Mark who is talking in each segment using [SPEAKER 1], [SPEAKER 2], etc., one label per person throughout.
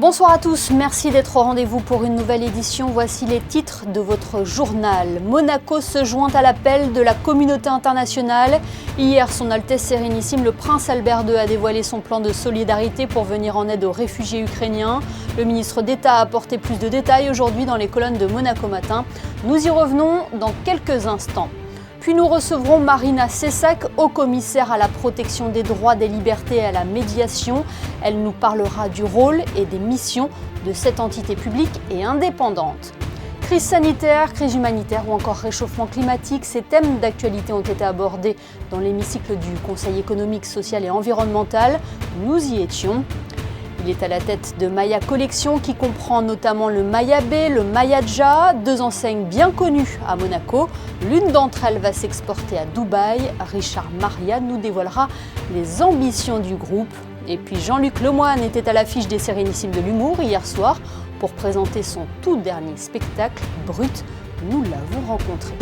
[SPEAKER 1] Bonsoir à tous, merci d'être au rendez-vous pour une nouvelle édition. Voici les titres de votre journal. Monaco se joint à l'appel de la communauté internationale. Hier, son Altesse Sérénissime, le prince Albert II, a dévoilé son plan de solidarité pour venir en aide aux réfugiés ukrainiens. Le ministre d'État a apporté plus de détails aujourd'hui dans les colonnes de Monaco Matin. Nous y revenons dans quelques instants. Puis nous recevrons Marina Cessac, haut-commissaire à la protection des droits, des libertés et à la médiation. Elle nous parlera du rôle et des missions de cette entité publique et indépendante. Crise sanitaire, crise humanitaire ou encore réchauffement climatique, ces thèmes d'actualité ont été abordés dans l'hémicycle du Conseil économique, social et environnemental. Nous y étions. Il est à la tête de Maya Collection qui comprend notamment le Maya B, le Maya Ja, deux enseignes bien connues à Monaco. L'une d'entre elles va s'exporter à Dubaï. Richard Maria nous dévoilera les ambitions du groupe. Et puis Jean-Luc Lemoine était à l'affiche des Sérénissimes de l'humour hier soir pour présenter son tout dernier spectacle, Brut. Nous l'avons rencontré.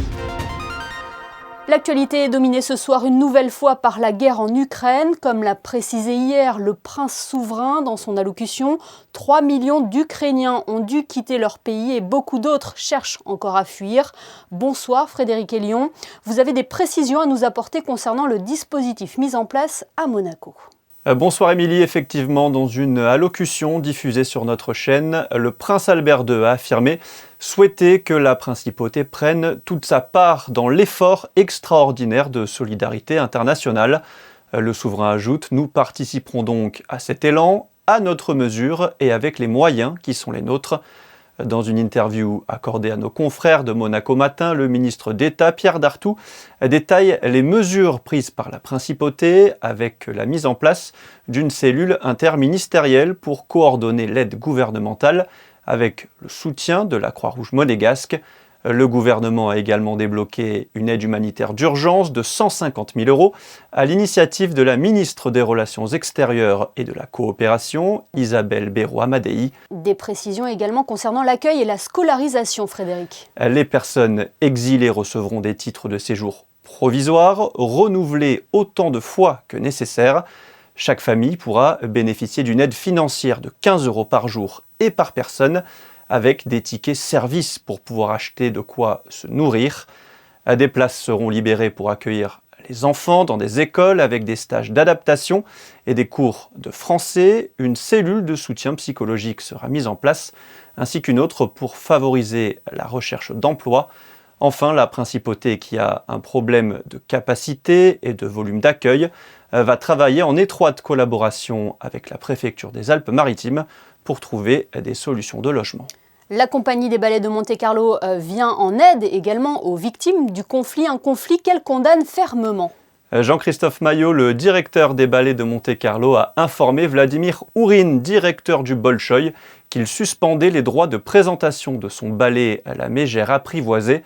[SPEAKER 1] L'actualité est dominée ce soir une nouvelle fois par la guerre en Ukraine. Comme l'a précisé hier le prince souverain dans son allocution, 3 millions d'Ukrainiens ont dû quitter leur pays et beaucoup d'autres cherchent encore à fuir. Bonsoir Frédéric Hélion, vous avez des précisions à nous apporter concernant le dispositif mis en place à Monaco.
[SPEAKER 2] Bonsoir Émilie, effectivement, dans une allocution diffusée sur notre chaîne, le prince Albert II a affirmé souhaiter que la principauté prenne toute sa part dans l'effort extraordinaire de solidarité internationale. Le souverain ajoute « Nous participerons donc à cet élan, à notre mesure et avec les moyens qui sont les nôtres ». Dans une interview accordée à nos confrères de Monaco Matin, le ministre d'État Pierre Dartout détaille les mesures prises par la principauté avec la mise en place d'une cellule interministérielle pour coordonner l'aide gouvernementale avec le soutien de la Croix-Rouge monégasque. Le gouvernement a également débloqué une aide humanitaire d'urgence de 150 000 € à l'initiative de la ministre des Relations extérieures et de la coopération, Isabelle Béraud-Amadei.
[SPEAKER 1] Des précisions également concernant l'accueil et la scolarisation, Frédéric.
[SPEAKER 2] Les personnes exilées recevront des titres de séjour provisoires, renouvelés autant de fois que nécessaire. Chaque famille pourra bénéficier d'une aide financière de 15 € par jour et par personne, avec des tickets services pour pouvoir acheter de quoi se nourrir. Des places seront libérées pour accueillir les enfants dans des écoles avec des stages d'adaptation et des cours de français. Une cellule de soutien psychologique sera mise en place, ainsi qu'une autre pour favoriser la recherche d'emploi. Enfin, la principauté, qui a un problème de capacité et de volume d'accueil, va travailler en étroite collaboration avec la préfecture des Alpes-Maritimes pour trouver des solutions de logement.
[SPEAKER 1] La compagnie des ballets de Monte-Carlo vient en aide également aux victimes du conflit, un conflit qu'elle condamne fermement.
[SPEAKER 2] Jean-Christophe Maillot, le directeur des ballets de Monte-Carlo, a informé Vladimir Ourine, directeur du Bolchoï, qu'il suspendait les droits de présentation de son ballet à la Mégère apprivoisée.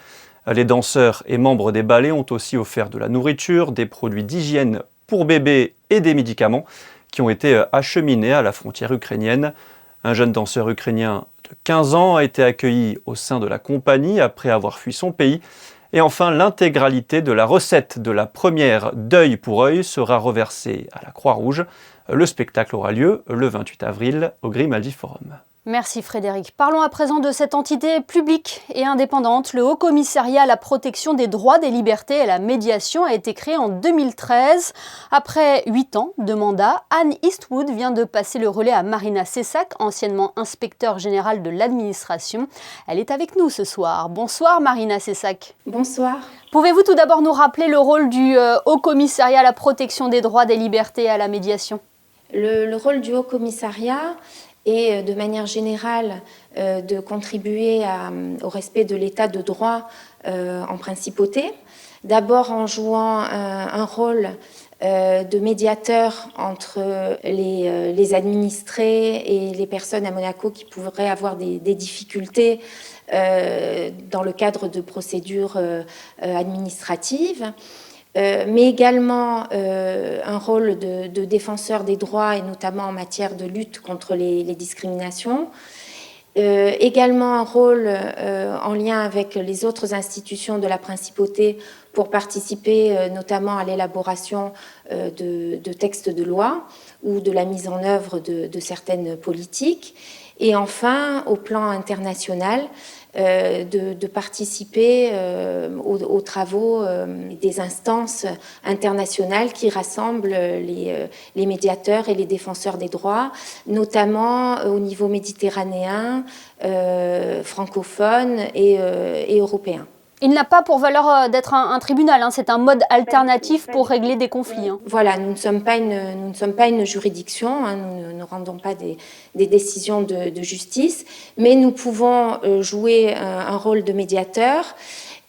[SPEAKER 2] Les danseurs et membres des ballets ont aussi offert de la nourriture, des produits d'hygiène pour bébés et des médicaments qui ont été acheminés à la frontière ukrainienne. Un jeune danseur ukrainien de 15 ans a été accueilli au sein de la compagnie après avoir fui son pays. Et enfin, l'intégralité de la recette de la première Deuil pour œil sera reversée à la Croix-Rouge. Le spectacle aura lieu le 28 avril au Grimaldi Forum.
[SPEAKER 1] Merci Frédéric. Parlons à présent de cette entité publique et indépendante. Le Haut-Commissariat à la protection des droits, des libertés et à la médiation a été créé en 2013. Après 8 ans de mandat, Anne Eastwood vient de passer le relais à Marina Cessac, anciennement inspecteur général de l'administration. Elle est avec nous ce soir. Bonsoir Marina Cessac.
[SPEAKER 3] Bonsoir.
[SPEAKER 1] Pouvez-vous tout d'abord nous rappeler le rôle du Haut-Commissariat à la protection des droits, des libertés et à la médiation ?
[SPEAKER 3] Le rôle du Haut-Commissariat et de manière générale de contribuer au respect de l'état de droit en principauté. D'abord en jouant un rôle de médiateur entre les administrés et les personnes à Monaco qui pourraient avoir des difficultés dans le cadre de procédures administratives. Mais également un rôle de défenseur des droits et notamment en matière de lutte contre les discriminations. Également un rôle en lien avec les autres institutions de la principauté pour participer notamment à l'élaboration de textes de loi ou de la mise en œuvre de certaines politiques. Et enfin, au plan international, de participer aux travaux des instances internationales qui rassemblent les médiateurs et les défenseurs des droits, notamment au niveau méditerranéen, francophone et européen.
[SPEAKER 1] Il n'a pas pour valeur d'être un tribunal, hein. C'est un mode alternatif pour régler des conflits. Hein.
[SPEAKER 3] Voilà, nous ne sommes pas une juridiction, hein, nous ne rendons pas des décisions de justice, mais nous pouvons jouer un rôle de médiateur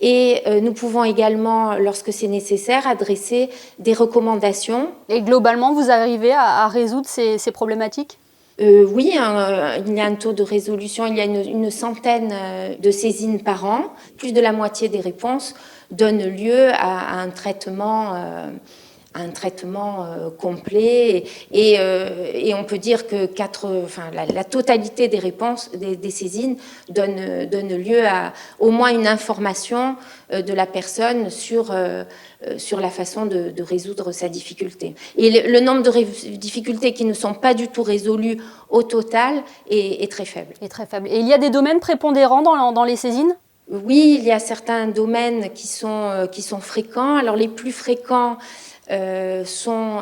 [SPEAKER 3] et nous pouvons également, lorsque c'est nécessaire, adresser des recommandations.
[SPEAKER 1] Et globalement, vous arrivez à résoudre ces problématiques ?
[SPEAKER 3] Oui, il y a un taux de résolution, il y a une centaine de saisines par an. Plus de la moitié des réponses donnent lieu à un traitement complet et on peut dire que la totalité des réponses, des saisines donne lieu à au moins une information de la personne sur la façon de résoudre sa difficulté. Et le nombre de difficultés qui ne sont pas du tout résolues au total est très faible.
[SPEAKER 1] Et il y a des domaines prépondérants dans les saisines ?
[SPEAKER 3] Oui, il y a certains domaines qui sont fréquents. Alors les plus fréquents sont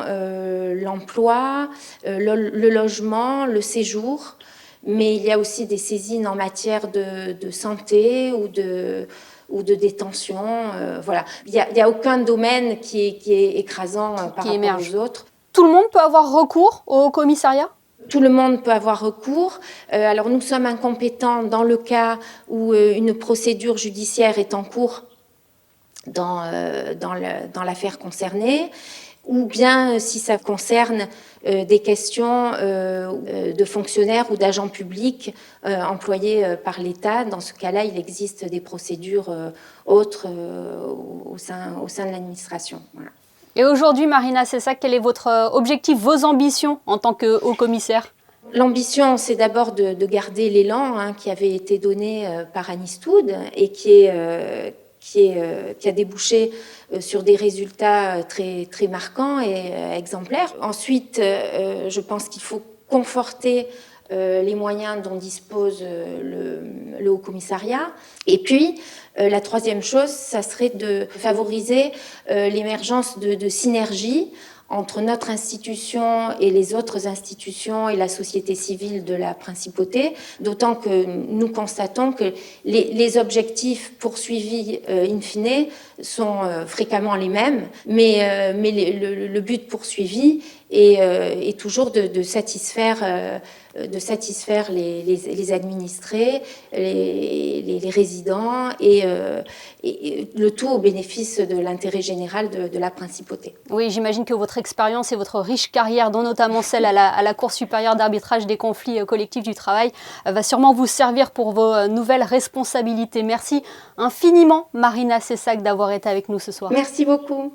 [SPEAKER 3] l'emploi, le logement, le séjour, mais il y a aussi des saisines en matière de santé ou de détention. Voilà. Il y a aucun domaine qui est écrasant par rapport aux autres.
[SPEAKER 1] Tout le monde peut avoir recours au commissariat ?
[SPEAKER 3] Tout le monde peut avoir recours. Alors nous sommes incompétents dans le cas où une procédure judiciaire est en cours dans l'affaire concernée, ou bien si ça concerne des questions de fonctionnaires ou d'agents publics employés par l'État. Dans ce cas-là, il existe des procédures autres au sein de l'administration. Voilà.
[SPEAKER 1] Et aujourd'hui, Marina Cessac, quel est votre objectif, vos ambitions en tant que haut-commissaire ?
[SPEAKER 3] L'ambition, c'est d'abord de garder l'élan qui avait été donné par Annie Stoud et qui a débouché sur des résultats très, très marquants et exemplaires. Ensuite, je pense qu'il faut conforter les moyens dont dispose le Haut-Commissariat. Et puis, la troisième chose, ça serait de favoriser l'émergence de synergies entre notre institution et les autres institutions et la société civile de la principauté, d'autant que nous constatons que les objectifs poursuivis in fine sont fréquemment les mêmes, mais le but poursuivi est toujours de satisfaire les administrés, les résidents et le tout au bénéfice de l'intérêt général de la principauté.
[SPEAKER 1] Oui, j'imagine que votre expérience et votre riche carrière, dont notamment celle à la Cour supérieure d'arbitrage des conflits collectifs du travail, va sûrement vous servir pour vos nouvelles responsabilités. Merci infiniment, Marina Cessac, d'avoir été avec nous ce soir.
[SPEAKER 3] Merci beaucoup.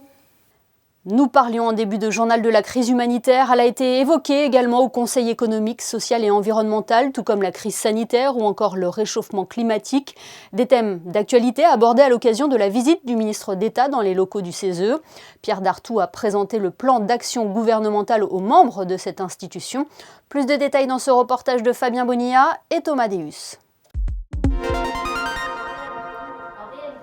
[SPEAKER 1] Nous parlions en début de journal de la crise humanitaire. Elle a été évoquée également au Conseil économique, social et environnemental, tout comme la crise sanitaire ou encore le réchauffement climatique. Des thèmes d'actualité abordés à l'occasion de la visite du ministre d'État dans les locaux du CESE. Pierre Dartout a présenté le plan d'action gouvernementale aux membres de cette institution. Plus de détails dans ce reportage de Fabien Bonilla et Thomas Deus.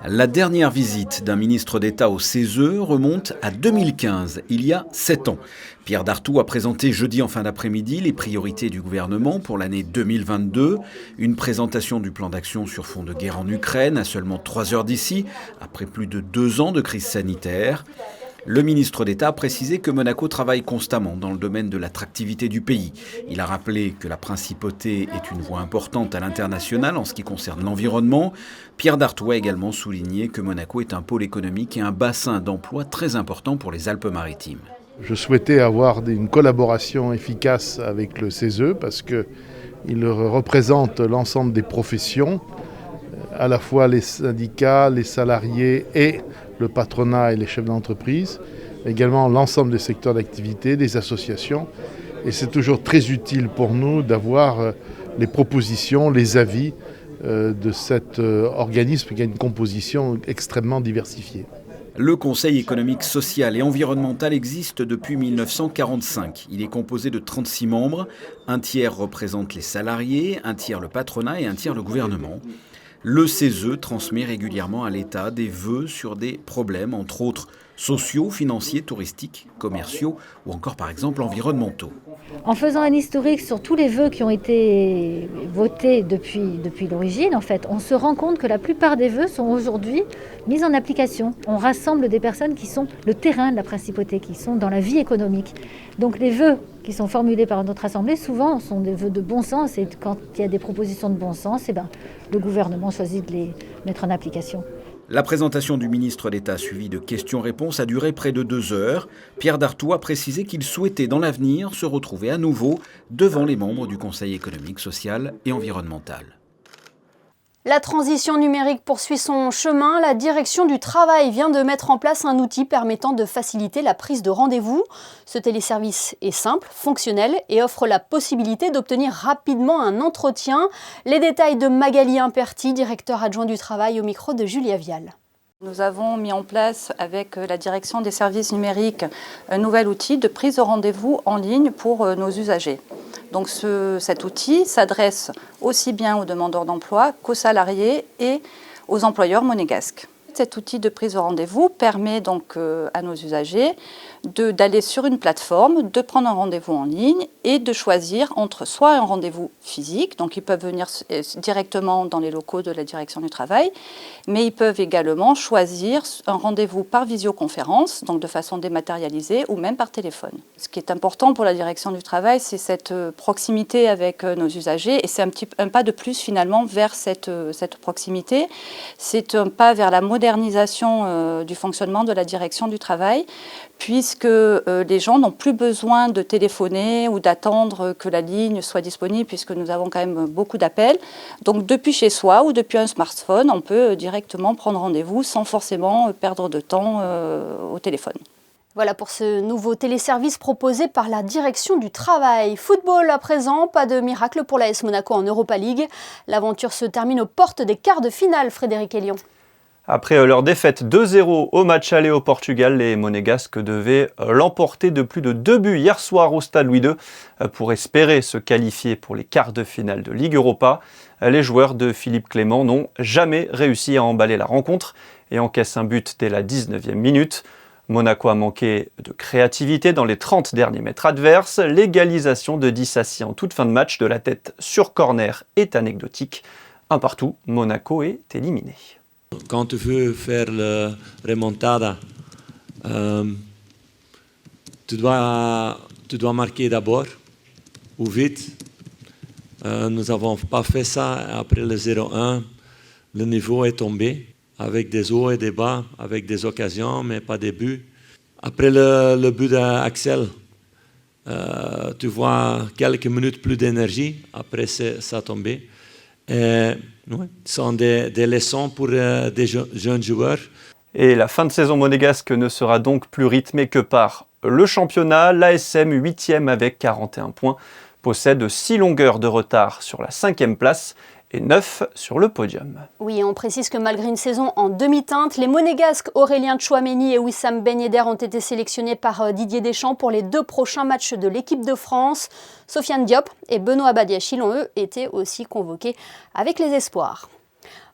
[SPEAKER 4] La dernière visite d'un ministre d'État au CESE remonte à 2015, il y a 7 ans. Pierre Dartout a présenté jeudi en fin d'après-midi les priorités du gouvernement pour l'année 2022. Une présentation du plan d'action sur fond de guerre en Ukraine à seulement 3 heures d'ici, après plus de 2 ans de crise sanitaire. Le ministre d'État a précisé que Monaco travaille constamment dans le domaine de l'attractivité du pays. Il a rappelé que la principauté est une voie importante à l'international en ce qui concerne l'environnement. Pierre Dartout a également souligné que Monaco est un pôle économique et un bassin d'emploi très important pour les Alpes-Maritimes.
[SPEAKER 5] Je souhaitais avoir une collaboration efficace avec le CESE parce qu'il représente l'ensemble des professions, à la fois les syndicats, les salariés et le patronat et les chefs d'entreprise, également l'ensemble des secteurs d'activité, des associations. Et c'est toujours très utile pour nous d'avoir les propositions, les avis de cet organisme qui a une composition extrêmement diversifiée.
[SPEAKER 4] Le Conseil économique, social et environnemental existe depuis 1945. Il est composé de 36 membres. Un tiers représente les salariés, un tiers le patronat et un tiers le gouvernement. Le CESE transmet régulièrement à l'État des vœux sur des problèmes, entre autres sociaux, financiers, touristiques, commerciaux ou encore par exemple environnementaux.
[SPEAKER 6] En faisant un historique sur tous les vœux qui ont été votés depuis l'origine, en fait, on se rend compte que la plupart des vœux sont aujourd'hui mis en application. On rassemble des personnes qui sont le terrain de la principauté, qui sont dans la vie économique. Donc les vœux qui sont formulés par notre Assemblée, souvent, sont des vœux de bon sens. Et quand il y a des propositions de bon sens, le gouvernement choisit de les mettre en application.
[SPEAKER 4] La présentation du ministre d'État suivie de questions-réponses a duré près de 2 heures. Pierre Dartout a précisé qu'il souhaitait dans l'avenir se retrouver à nouveau devant les membres du Conseil économique, social et environnemental.
[SPEAKER 1] La transition numérique poursuit son chemin. La direction du travail vient de mettre en place un outil permettant de faciliter la prise de rendez-vous. Ce téléservice est simple, fonctionnel et offre la possibilité d'obtenir rapidement un entretien. Les détails de Magali Imperti, directeur adjoint du travail, au micro de Julia Vial.
[SPEAKER 7] Nous avons mis en place avec la direction des services numériques un nouvel outil de prise de rendez-vous en ligne pour nos usagers. Donc cet outil s'adresse aussi bien aux demandeurs d'emploi qu'aux salariés et aux employeurs monégasques. Cet outil de prise de rendez-vous permet donc à nos usagers d'aller sur une plateforme, de prendre un rendez-vous en ligne et de choisir entre soit un rendez-vous physique, donc ils peuvent venir directement dans les locaux de la direction du travail, mais ils peuvent également choisir un rendez-vous par visioconférence, donc de façon dématérialisée ou même par téléphone. Ce qui est important pour la direction du travail, c'est cette proximité avec nos usagers et c'est un pas de plus finalement vers cette proximité. C'est un pas vers la modernisation du fonctionnement de la direction du travail, puisque les gens n'ont plus besoin de téléphoner ou d'attendre que la ligne soit disponible, puisque nous avons quand même beaucoup d'appels. Donc depuis chez soi ou depuis un smartphone, on peut directement prendre rendez-vous sans forcément perdre de temps au téléphone.
[SPEAKER 1] Voilà pour ce nouveau téléservice proposé par la direction du travail. Football à présent, pas de miracle pour l'AS Monaco en Europa League. L'aventure se termine aux portes des quarts de finale, Frédéric Elion.
[SPEAKER 2] Après leur défaite 2-0 au match aller au Portugal, les Monégasques devaient l'emporter de plus de 2 buts hier soir au Stade Louis II pour espérer se qualifier pour les quarts de finale de Ligue Europa. Les joueurs de Philippe Clément n'ont jamais réussi à emballer la rencontre et encaissent un but dès la 19e minute. Monaco a manqué de créativité dans les 30 derniers mètres adverses. L'égalisation de Dissassi en toute fin de match de la tête sur corner est anecdotique. Un partout, Monaco est éliminé.
[SPEAKER 8] Quand tu veux faire la remontada, tu dois marquer d'abord ou vite. Nous n'avons pas fait ça. Après le 0-1, le niveau est tombé avec des hauts et des bas, avec des occasions, mais pas des buts. Après le but d'Axel, tu vois quelques minutes plus d'énergie. Après, ça a tombé. Ce sont des leçons pour des jeunes joueurs.
[SPEAKER 2] Et la fin de saison monégasque ne sera donc plus rythmée que par le championnat. L'ASM, 8e avec 41 points, possède 6 longueurs de retard sur la 5e place et 9 sur le podium.
[SPEAKER 1] Oui, on précise que malgré une saison en demi-teinte, les Monégasques Aurélien Tchouaméni et Wissam Ben Yedder ont été sélectionnés par Didier Deschamps pour les 2 prochains matchs de l'équipe de France. Sofiane Diop et Benoît Badiachil ont eux été aussi convoqués avec les espoirs.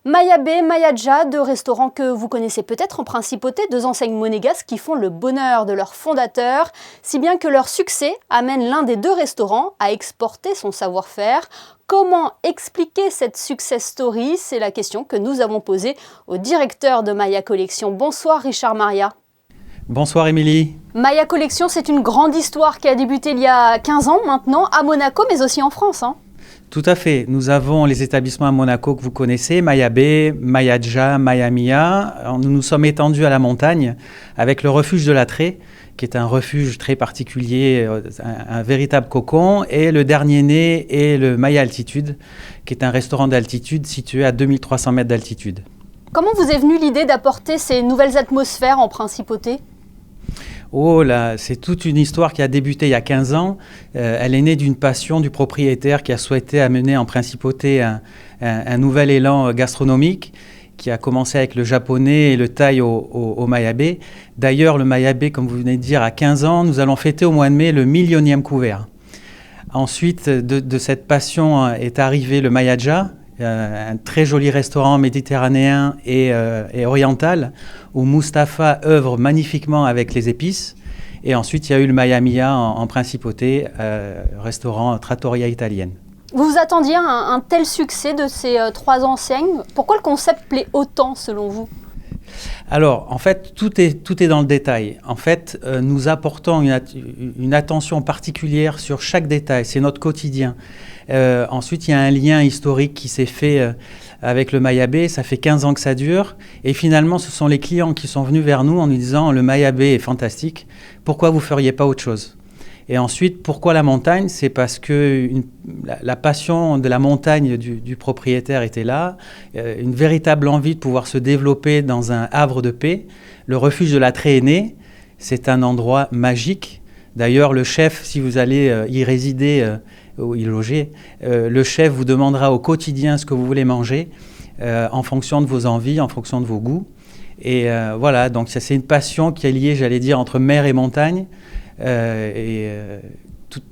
[SPEAKER 1] Mayabé, Mayadja, 2 restaurants que vous connaissez peut-être en principauté, 2 enseignes monégasques qui font le bonheur de leurs fondateurs, si bien que leur succès amène l'un des 2 restaurants à exporter son savoir-faire. Comment expliquer cette success story? C'est la question que nous avons posée au directeur de Maya Collection. Bonsoir Richard Maria.
[SPEAKER 9] Bonsoir Émilie.
[SPEAKER 1] Maya Collection, c'est une grande histoire qui a débuté il y a 15 ans maintenant, à Monaco, mais aussi en France.
[SPEAKER 9] Tout à fait. Nous avons les établissements à Monaco que vous connaissez, Mayabé, Mayadja, Mayamia. Nous nous sommes étendus à la montagne avec le refuge de l'Atrée, qui est un refuge très particulier, un véritable cocon. Et le dernier né est le Maya Altitude, qui est un restaurant d'altitude situé à 2300 mètres d'altitude.
[SPEAKER 1] Comment vous est venue l'idée d'apporter ces nouvelles atmosphères en principauté ?
[SPEAKER 9] Oh là, c'est toute une histoire qui a débuté il y a 15 ans. Elle est née d'une passion du propriétaire qui a souhaité amener en principauté un nouvel élan gastronomique qui a commencé avec le japonais et le thaï au mayabé. D'ailleurs, le mayabé, comme vous venez de dire, à 15 ans, nous allons fêter au mois de mai le 1 000e couvert. Ensuite, de cette passion est arrivé le Mayaja, un très joli restaurant méditerranéen et oriental, où Mustapha œuvre magnifiquement avec les épices. Et ensuite, il y a eu le Maya Mia en principauté, restaurant trattoria italienne.
[SPEAKER 1] Vous vous attendiez à un tel succès de ces 3 enseignes? Pourquoi le concept plaît autant selon vous?
[SPEAKER 9] Alors, en fait, tout est dans le détail. En fait, nous apportons une attention particulière sur chaque détail. C'est notre quotidien. Ensuite, il y a un lien historique qui s'est fait avec le mayabé. Ça fait 15 ans que ça dure. Et finalement, ce sont les clients qui sont venus vers nous en nous disant « Le mayabé est fantastique. Pourquoi vous ne feriez pas autre chose ?» Et ensuite, pourquoi la montagne? C'est parce que la passion de la montagne du propriétaire était là, une véritable envie de pouvoir se développer dans un havre de paix. Le refuge de la Trée est né, c'est un endroit magique. D'ailleurs, le chef, si vous allez y résider ou y loger, le chef vous demandera au quotidien ce que vous voulez manger en fonction de vos envies, en fonction de vos goûts. Et voilà, donc c'est une passion qui est liée, j'allais dire, entre mer et montagne.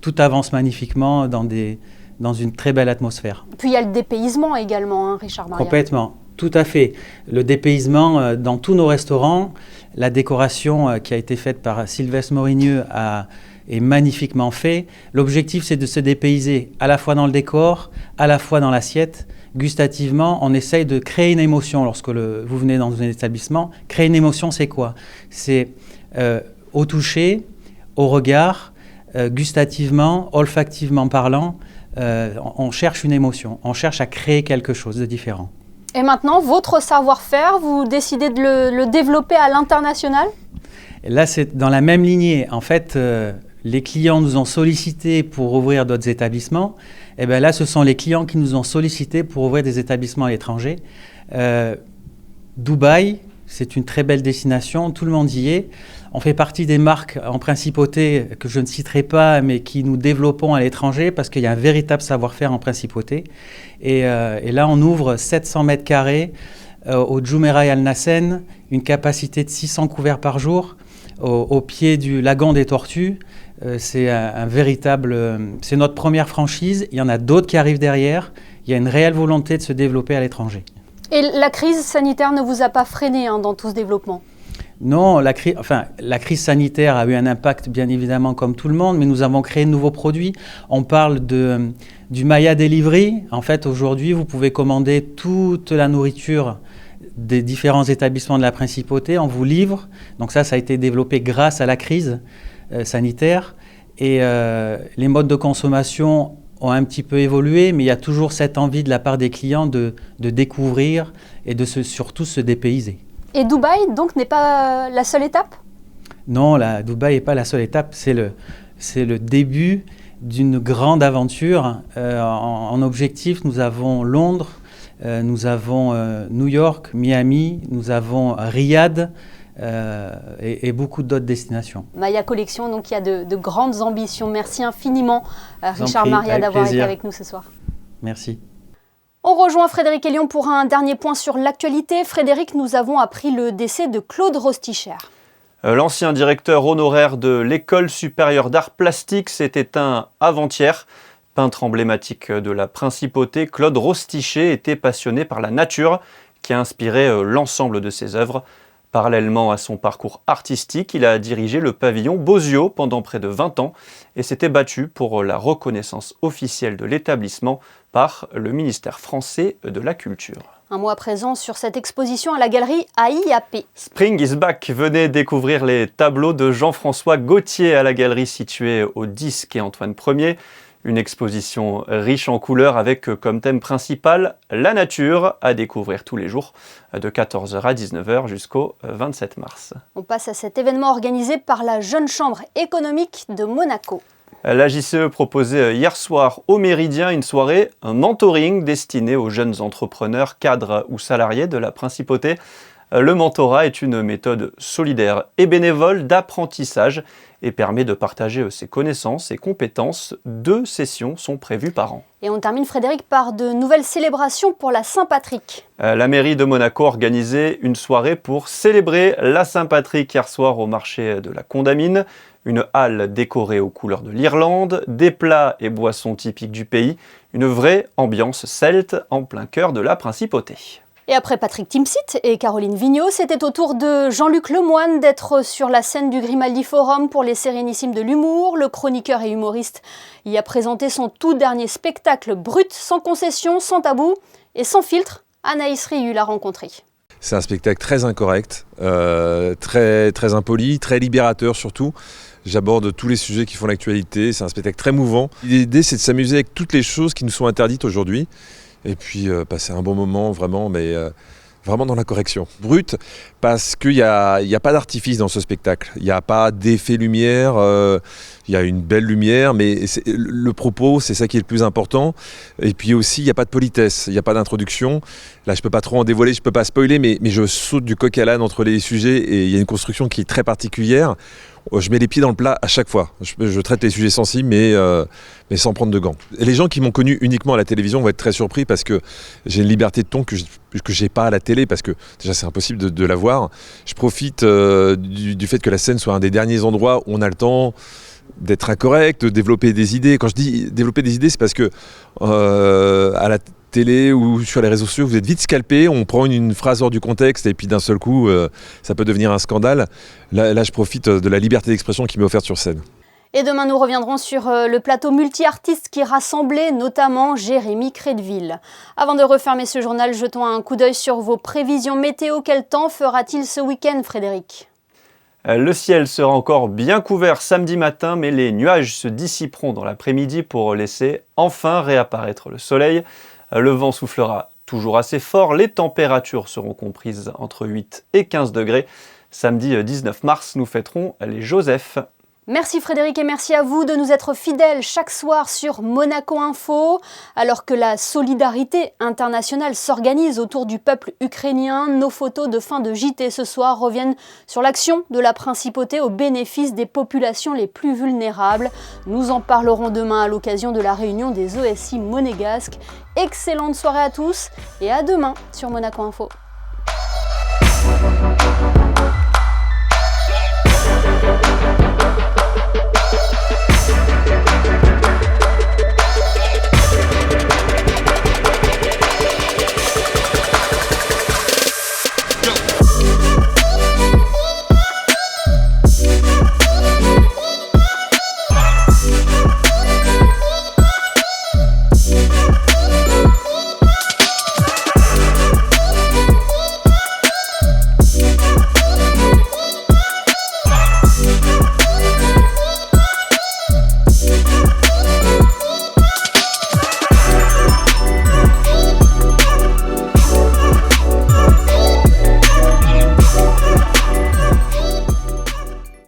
[SPEAKER 9] Tout avance magnifiquement dans une très belle atmosphère.
[SPEAKER 1] Puis il y a le dépaysement également, hein, Richard Maria.
[SPEAKER 9] Complètement, tout à fait. Le dépaysement dans tous nos restaurants, la décoration qui a été faite par Sylvestre Morigneux est magnifiquement faite. L'objectif, c'est de se dépayser à la fois dans le décor, à la fois dans l'assiette. Gustativement, on essaye de créer une émotion lorsque vous venez dans un établissement. Créer une émotion, c'est quoi? C'est au toucher, au regard, gustativement, olfactivement parlant, on cherche une émotion, on cherche à créer quelque chose de différent.
[SPEAKER 1] Et maintenant, votre savoir-faire, vous décidez de le développer à l'international?
[SPEAKER 9] Là, c'est dans la même lignée. En fait, les clients nous ont sollicités pour ouvrir d'autres établissements. Et bien là, ce sont les clients qui nous ont sollicités pour ouvrir des établissements à l'étranger. Dubaï, c'est une très belle destination, tout le monde y est. On fait partie des marques en principauté que je ne citerai pas, mais qui nous développons à l'étranger parce qu'il y a un véritable savoir-faire en principauté. Et là, on ouvre 700 mètres carrés au Jumeirah Al Nassen, une capacité de 600 couverts par jour, au pied du lagon des Tortues. C'est un véritable... c'est notre première franchise. Il y en a d'autres qui arrivent derrière. Il y a une réelle volonté de se développer à l'étranger.
[SPEAKER 1] Et la crise sanitaire ne vous a pas freiné dans tout ce développement?
[SPEAKER 9] Non, la crise sanitaire a eu un impact, bien évidemment, comme tout le monde, mais nous avons créé de nouveaux produits. On parle du Maya Delivery. En fait, aujourd'hui, vous pouvez commander toute la nourriture des différents établissements de la Principauté. On vous livre. Donc ça a été développé grâce à la crise sanitaire. Et les modes de consommation ont un petit peu évolué, mais il y a toujours cette envie de la part des clients de découvrir et surtout se dépayser. Et
[SPEAKER 1] Dubaï, donc, n'est pas la seule étape?
[SPEAKER 9] Non, Dubaï n'est pas la seule étape. C'est le début d'une grande aventure. En objectif, nous avons Londres, nous avons New York, Miami, nous avons Riyad et beaucoup d'autres destinations.
[SPEAKER 1] Maya Collection, donc, il y a de grandes ambitions. Merci infiniment, Richard Maria, d'avoir été avec nous ce soir.
[SPEAKER 9] Merci.
[SPEAKER 1] On rejoint Frédéric Hélion pour un dernier point sur l'actualité. Frédéric, nous avons appris le décès de Claude Rosticher.
[SPEAKER 2] L'ancien directeur honoraire de l'École supérieure d'art plastique s'est éteint avant-hier. Peintre emblématique de la Principauté, Claude Rosticher était passionné par la nature qui a inspiré l'ensemble de ses œuvres. Parallèlement à son parcours artistique, il a dirigé le pavillon Bozio pendant près de 20 ans et s'était battu pour la reconnaissance officielle de l'établissement par le ministère français de la Culture.
[SPEAKER 1] Un mot à présent sur cette exposition à la galerie AIAP.
[SPEAKER 2] Spring is back. Venez découvrir les tableaux de Jean-François Gauthier à la galerie située au 10 quai Antoine Ier. Une exposition riche en couleurs avec comme thème principal la nature à découvrir tous les jours de 14h à 19h jusqu'au 27 mars.
[SPEAKER 1] On passe à cet événement organisé par la Jeune Chambre économique de Monaco.
[SPEAKER 2] La JCE proposait hier soir au Méridien une soirée, un mentoring destiné aux jeunes entrepreneurs, cadres ou salariés de la Principauté. Le mentorat est une méthode solidaire et bénévole d'apprentissage et permet de partager ses connaissances et compétences. 2 sessions sont prévues par an.
[SPEAKER 1] Et on termine, Frédéric, par de nouvelles célébrations pour la Saint-Patrick.
[SPEAKER 2] La mairie de Monaco a organisé une soirée pour célébrer la Saint-Patrick hier soir au marché de la Condamine. Une halle décorée aux couleurs de l'Irlande, des plats et boissons typiques du pays, une vraie ambiance celte en plein cœur de la principauté.
[SPEAKER 1] Et après Patrick Timsit et Caroline Vigneault, c'était au tour de Jean-Luc Lemoine d'être sur la scène du Grimaldi Forum pour les Sérénissimes de l'humour. Le chroniqueur et humoriste y a présenté son tout dernier spectacle brut, sans concession, sans tabou et sans filtre. Anaïs Rieu l'a rencontré.
[SPEAKER 10] C'est un spectacle très incorrect, très impoli, très libérateur surtout. J'aborde tous les sujets qui font l'actualité, c'est un spectacle très mouvant. L'idée c'est de s'amuser avec toutes les choses qui nous sont interdites aujourd'hui et puis passer un bon moment vraiment, mais vraiment dans la correction. Brut, parce qu'il n'y a pas d'artifice dans ce spectacle, il n'y a pas d'effet lumière, il y a une belle lumière, mais le propos, c'est ça qui est le plus important. Et puis aussi, il n'y a pas de politesse, il n'y a pas d'introduction. Là, je ne peux pas trop en dévoiler, je ne peux pas spoiler, mais je saute du coq à l'âne entre les sujets et il y a une construction qui est très particulière. Je mets les pieds dans le plat à chaque fois. Je traite les sujets sensibles, mais sans prendre de gants. Et les gens qui m'ont connu uniquement à la télévision vont être très surpris parce que j'ai une liberté de ton que je n'ai pas à la télé, parce que déjà c'est impossible de la voir. Je profite du fait que la scène soit un des derniers endroits où on a le temps d'être incorrect, de développer des idées. Quand je dis développer des idées, c'est parce que à la télé ou sur les réseaux sociaux, vous êtes vite scalpé, on prend une phrase hors du contexte et puis d'un seul coup, ça peut devenir un scandale. Là, je profite de la liberté d'expression qui m'est offerte sur scène.
[SPEAKER 1] Et demain, nous reviendrons sur le plateau multi-artistes qui rassemblait notamment Jérémy Crédville. Avant de refermer ce journal, jetons un coup d'œil sur vos prévisions météo. Quel temps fera-t-il ce week-end, Frédéric ?
[SPEAKER 2] Le ciel sera encore bien couvert samedi matin, mais les nuages se dissiperont dans l'après-midi pour laisser enfin réapparaître le soleil. Le vent soufflera toujours assez fort, les températures seront comprises entre 8 et 15 degrés. Samedi 19 mars, nous fêterons les Joseph.
[SPEAKER 1] Merci Frédéric et merci à vous de nous être fidèles chaque soir sur Monaco Info. Alors que la solidarité internationale s'organise autour du peuple ukrainien, nos photos de fin de JT ce soir reviennent sur l'action de la principauté au bénéfice des populations les plus vulnérables. Nous en parlerons demain à l'occasion de la réunion des OSI monégasques. Excellente soirée à tous et à demain sur Monaco Info.